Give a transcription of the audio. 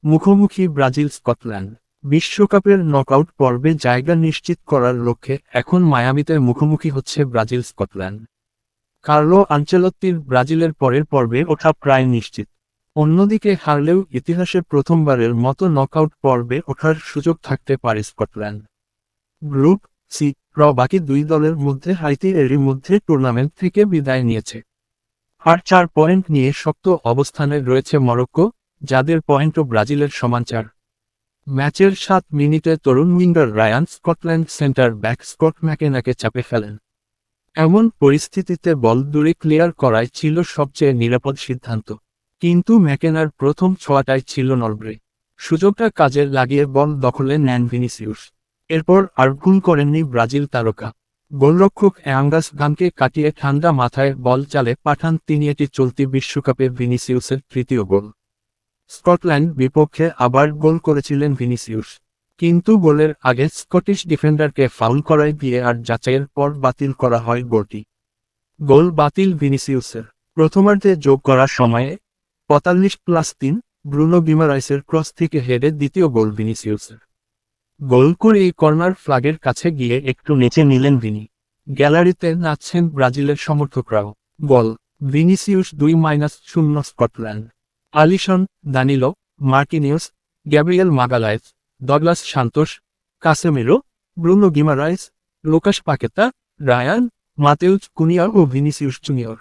মুখোমুখি Brazil Scotland. বিশ্বকাপের knockout পর্বে জায়গা নিশ্চিত করার লক্ষ্যে এখন মায়ামিতে মুখোমুখি হচ্ছে ব্রাজিল স্কটল্যান্ড। কার্লো আনচেলত্তির ব্রাজিলের পরের পর্বে ওঠা প্রায় নিশ্চিত। অন্যদিকে হারলেও ইতিহাসে প্রথমবারের মতো নকআউট পর্বে ওঠার সুযোগ থাকতে পারে স্কটল্যান্ড। গ্রুপ সি বাকি দুই দলের মধ্যে হাইতি এরই মধ্যে টুর্নামেন্ট থেকে বিদায় নিয়েছে। আর 4 পয়েন্ট নিয়ে শক্ত অবস্থানে রয়েছে মরক্কো, যাদের পয়েন্টও ব্রাজিলের সমান 4। ম্যাচের 7 মিনিটে তরুণ winger Rayan Scotland centre back Scott ম্যাকেনাকে চাপে ফেলেন। এমন পরিস্থিতিতে বল দূরে ক্লিয়ার করাই ছিল সবচেয়ে নিরাপদ সিদ্ধান্ত। কিন্তু ম্যাকেনার প্রথম ছোঁয়াটাই ছিল নলব্রে। সুযোগটা কাজে লাগিয়ে বল দখলে নেন ভিনিসিউস। এরপর আর ভুল করেননি ব্রাজিল তারকা। গোলরক্ষক অ্যাঙ্গাস গানকে কাটিয়ে ঠান্ডা মাথায় বল চালে পাঠান তিনি। এটি চলতি বিশ্বকাপে ভিনিসিউসের তৃতীয় গোল। স্কটল্যান্ড বিপক্ষে আবার গোল করেছিলেন ভিনিসিউস, কিন্তু গোলের আগে স্কটিশ ডিফেন্ডারকে ফাউল করায় ভিএআর যাচাইয়ের পর বাতিল করা হয় গোলটি। গোল বাতিল ভিনিসিউসের। প্রথমার্ধে যোগ করার সময়ে 45+3 ব্রুনো গিমারাইসের ক্রস থেকে হেডে দ্বিতীয় গোল ভিনিসিউসের। গোল করে কর্নার ফ্ল্যাগের কাছে গিয়ে একটু নেচে নিলেন ভিনি। গ্যালারিতে নাচছেন ব্রাজিলের সমর্থকরাও। Goal Vinicius 2-0 Scotland. Alisson, Danilo, Marquinhos, Gabriel Magalhaes, Douglas Santos, Casemiro, Bruno Guimaraes, Lucas Paqueta, Rayan, Matheus Cunha ও ভিনিসিউস জুনিয়র।